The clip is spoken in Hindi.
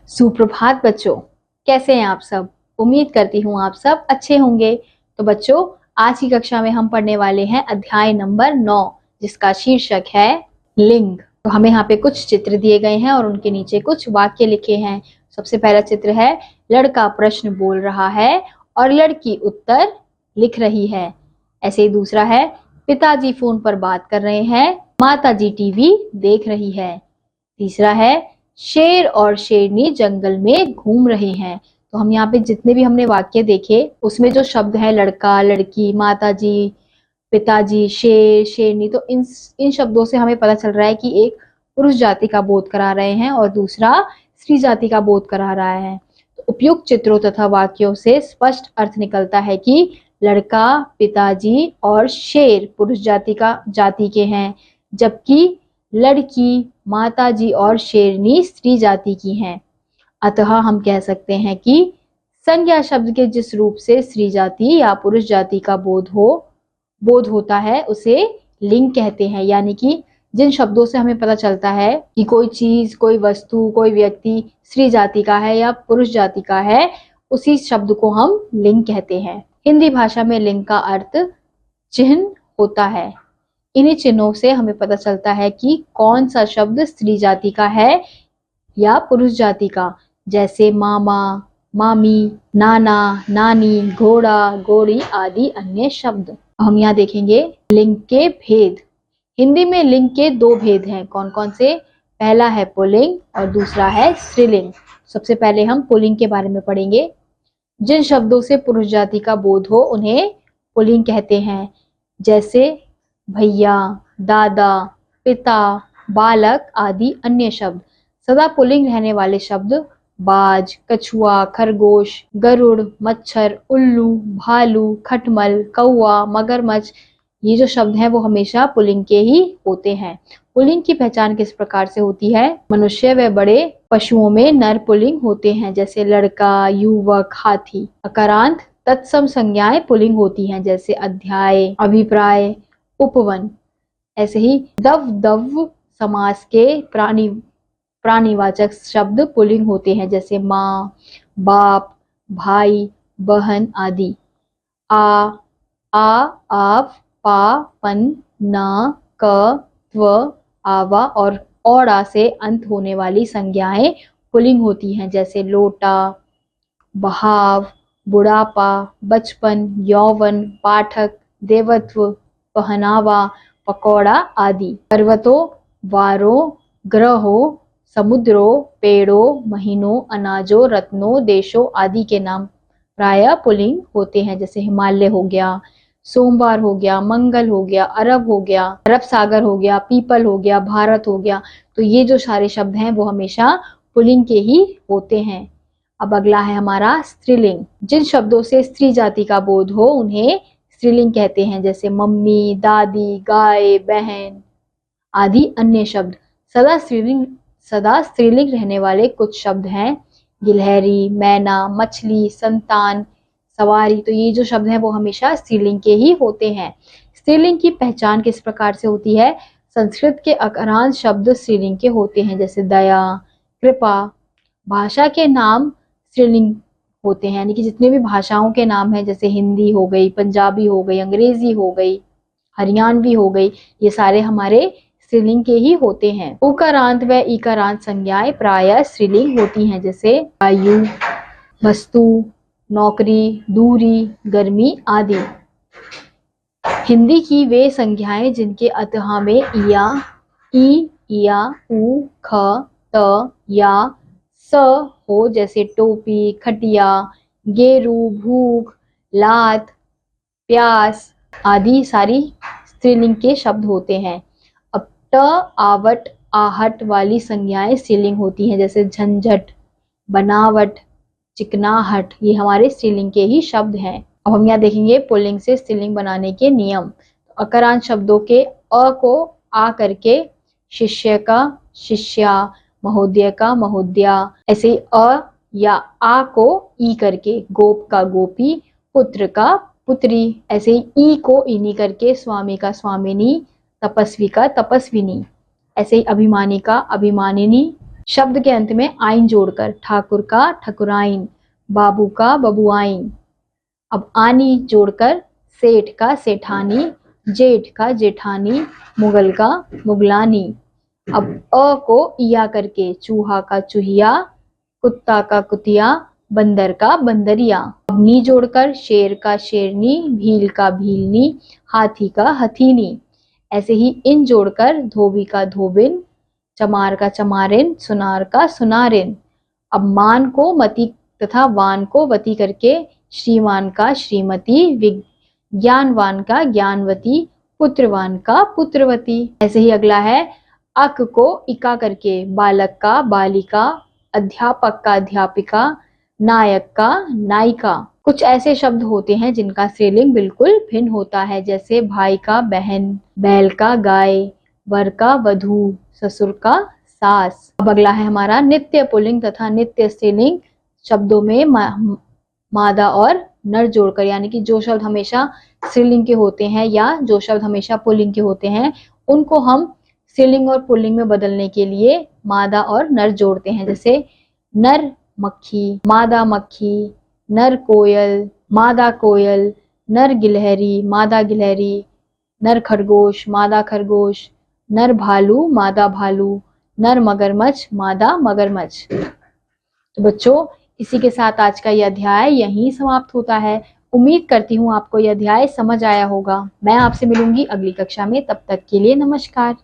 सुप्रभात बच्चों, कैसे हैं आप सब। उम्मीद करती हूँ आप सब अच्छे होंगे। तो बच्चों, आज की कक्षा में हम पढ़ने वाले हैं अध्याय नंबर 9, जिसका शीर्षक है लिंग। तो हमें यहाँ पे कुछ चित्र दिए गए हैं और उनके नीचे कुछ वाक्य लिखे हैं। सबसे पहला चित्र है, लड़का प्रश्न बोल रहा है और लड़की उत्तर लिख रही है। ऐसे ही दूसरा है, पिताजी फोन पर बात कर रहे हैं, माताजी टीवी देख रही है। तीसरा है, शेर और शेरनी जंगल में घूम रहे हैं। तो हम यहाँ पे जितने भी हमने वाक्य देखे उसमें जो शब्द है लड़का, लड़की, माताजी, पिताजी, शेर, शेरनी, तो इन शब्दों से हमें पता चल रहा है कि एक पुरुष जाति का बोध करा रहे हैं और दूसरा स्त्री जाति का बोध करा रहा है। तो उपयुक्त चित्रों तथा वाक्यों से स्पष्ट अर्थ निकलता है कि लड़का, पिताजी और शेर पुरुष जाति के हैं, जबकि लड़की, माताजी और शेरनी स्त्री जाति की हैं। अतः हम कह सकते हैं कि संज्ञा शब्द के जिस रूप से स्त्री जाति या पुरुष जाति का बोध होता है उसे लिंग कहते हैं। यानी कि जिन शब्दों से हमें पता चलता है कि कोई चीज, कोई वस्तु, कोई व्यक्ति स्त्री जाति का है या पुरुष जाति का है, उसी शब्द को हम लिंग कहते हैं। हिंदी भाषा में लिंग का अर्थ चिन्ह होता है। इन्हीं चिन्हों से हमें पता चलता है कि कौन सा शब्द स्त्री जाति का है या पुरुष जाति का, जैसे मामा, मामी, नाना, नानी, घोड़ा, घोड़ी आदि अन्य शब्द। हम यहाँ देखेंगे लिंग के भेद। हिंदी में लिंग के दो भेद हैं। कौन कौन से? पहला है पुल्लिंग और दूसरा है स्त्रीलिंग। सबसे पहले हम पुल्लिंग के बारे में पढ़ेंगे। जिन शब्दों से पुरुष जाति का बोध हो उन्हें पुल्लिंग कहते हैं, जैसे भैया, दादा, पिता, बालक आदि अन्य शब्द। सदा पुल्लिंग रहने वाले शब्द बाज, कछुआ, खरगोश, गरुड़, मच्छर, उल्लू, भालू, खटमल, कौवा, मगरमच्छ, ये जो शब्द हैं वो हमेशा पुल्लिंग के ही होते हैं। पुल्लिंग की पहचान किस प्रकार से होती है? मनुष्य व बड़े पशुओं में नर पुल्लिंग होते हैं, जैसे लड़का, युवक, हाथी। अकारांत तत्सम संज्ञाएं पुल्लिंग होती हैं, जैसे अध्याय, अभिप्राय, उपवन। ऐसे ही दव समास के प्राणीवाचक शब्द पुल्लिंग होते हैं, जैसे माँ, बाप, भाई, बहन आदि। आ, आप, पा, पन, न, क, त्व, आवा और औड़ा से अंत होने वाली संज्ञाएं पुल्लिंग होती हैं, जैसे लोटा, बहाव, बुढ़ापा, बचपन, यौवन, पाठक, देवत्व, पहनावा, पकौड़ा आदि। पर्वतों, वारों, ग्रहों, समुद्रों, पेड़ों, महीनों, अनाजों, रत्नों, देशों आदि के नाम प्रायः पुल्लिंग होते हैं, जैसे हिमालय हो गया, सोमवार हो गया, मंगल हो गया, अरब हो गया, अरब सागर हो गया, पीपल हो गया, भारत हो गया। तो ये जो सारे शब्द हैं वो हमेशा पुल्लिंग के ही होते हैं। अब अगला है हमारा स्त्रीलिंग। जिन शब्दों से स्त्री जाति का बोध हो उन्हें स्त्रीलिंग कहते हैं, जैसे मम्मी, दादी, गाय, बहन आदि अन्य शब्द। सदा स्त्रीलिंग रहने वाले कुछ शब्द हैं, गिलहरी, मैना, मछली, संतान, सवारी। तो ये जो शब्द हैं वो हमेशा स्त्रीलिंग के ही होते हैं। स्त्रीलिंग की पहचान किस प्रकार से होती है? संस्कृत के अकारांत शब्द स्त्रीलिंग के होते हैं, जैसे दया, कृपा। भाषा के नाम स्त्रीलिंग होते हैं, यानी कि जितने भी भाषाओं के नाम हैं, जैसे हिंदी हो गई, पंजाबी हो गई, अंग्रेजी हो गई, हरियाणवी हो गई, ये सारे हमारे स्त्रीलिंग के ही होते हैं। उकारांत व इकारांत संज्ञाएं प्रायः स्त्रीलिंग होती हैं, जैसे आयु, वस्तु, नौकरी, दूरी, गर्मी आदि। हिंदी की वे संज्ञाएं जिनके अतः में इया, ई, इया, उ, ख, त, या, स हो, जैसे टोपी, खटिया, गेरू, भूख, लात, प्यास आदि सारी स्त्रीलिंग के शब्द होते हैं। अब ट, आवट, आहट वाली संज्ञाएं स्त्रीलिंग होती हैं, जैसे झंझट, बनावट, चिकनाहट, ये हमारे स्त्रीलिंग के ही शब्द हैं। अब हम यहाँ देखेंगे पुल्लिंग से स्त्रीलिंग बनाने के नियम। तो अकारांत शब्दों के अ को आ करके शिष्य का शिष्या, महोदय का महोदया, ऐसे ही अ या आ को ई करके गोप का गोपी, पुत्र का पुत्री, ऐसे ही ई को इनी करके स्वामी का स्वामिनी, तपस्वी का तपस्विनी, ऐसे ही अभिमानी का अभिमानिनी, शब्द के अंत में आइन जोड़कर, ठाकुर का ठकुराइन, बाबू का बबुआइन। अब आनी जोड़कर, सेठ का सेठानी, जेठ का जेठानी, मुगल का मुगलानी। अब अ को इया करके, चूहा का चूहिया, कुत्ता का कुतिया, बंदर का बंदरिया। अब नी जोड़कर, शेर का शेरनी, भील का भीलनी, हाथी का हथीनी। ऐसे ही इन जोड़कर, धोबी का धोबिन, चमार का चमारिन, सुनार का सुनारिन। अब मान को मति तथा वान को वती करके, श्रीमान का श्रीमती, विज्ञानवान का ज्ञानवती, पुत्रवान का पुत्रवती। ऐसे ही अगला है, अक को इका करके, बालक का बालिका, अध्यापक का अध्यापिका, नायक का नायिका। कुछ ऐसे शब्द होते हैं जिनका स्त्रीलिंग बिल्कुल भिन्न होता है, जैसे भाई का बहन, बैल का गाय, वर का वधू, ससुर का सास। अब अगला है हमारा नित्य पुल्लिंग तथा नित्य स्त्रीलिंग शब्दों में मादा और नर जोड़कर, यानी कि जो शब्द हमेशा स्त्रीलिंग के होते हैं या जो शब्द हमेशा पुल्लिंग के होते हैं, उनको हम स्त्रीलिंग और पुल्लिंग में बदलने के लिए मादा और नर जोड़ते हैं। जैसे नर मक्खी, मादा मक्खी, नर कोयल, मादा कोयल, नर गिलहरी, मादा गिलहरी, नर खरगोश, मादा खरगोश, नर भालू, मादा भालू, नर मगरमच्छ, मादा मगरमच्छ। तो बच्चों, इसी के साथ आज का यह अध्याय यहीं समाप्त होता है। उम्मीद करती हूँ आपको यह अध्याय समझ आया होगा। मैं आपसे मिलूंगी अगली कक्षा में, तब तक के लिए नमस्कार।